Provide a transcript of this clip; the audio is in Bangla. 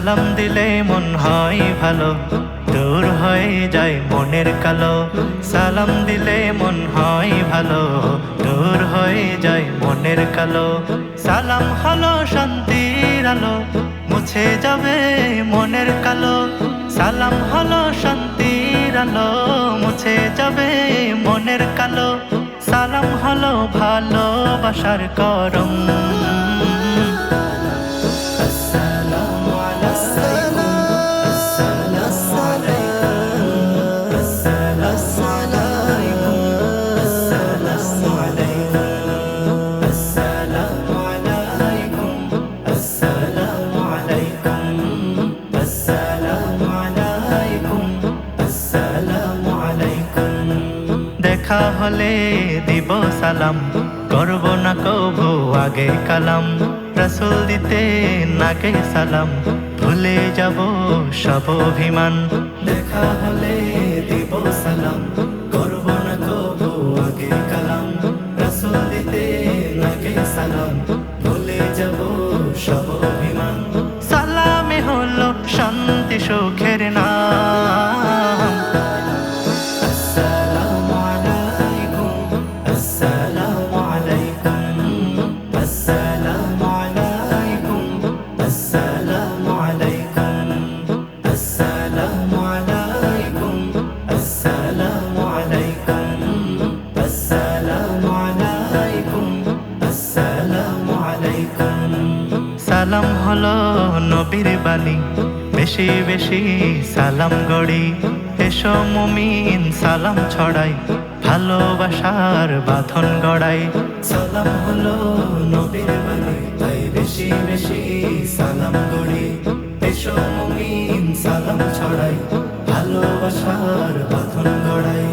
সালাম দিলে মন হয় ভালো, দূর হয়ে যায় মনের কালো। সালাম দিলে মন হয় ভালো, দূর হয়ে যায় মনের কালো। সালাম হলো শান্তির আলো, মুছে যাবে মনের কালো। সালাম হলো শান্তির আলো, মুছে যাবে মনের কালো। সালাম হলো ভালোবাসার করম। দেখা হলে দিব সালাম, করব না কবু আগে কালাম। রাসূল দিতে নাগে সালাম, ভুলে যাব সব অভিমান। দেখা হলে দিব সালাম, করব না কবু আগে কালাম। রাসূল দিতে নাগে সালাম, ভুলে যাব সব অভিমান। সালামে হলো শান্তি সুখের নাম। সালাম হলো নবীর বাণী, বেশি বেশি সালাম গড়ি। এসো মুমিন সালাম ছড়াই, ভালোবাসার বাঁধন গড়াই। সালাম হলো নবীর বাণী, তাই বেশি বেশি সালাম গড়ি। এসো মুমিন সালাম ছড়াই, ভালোবাসার বাঁধন গড়াই।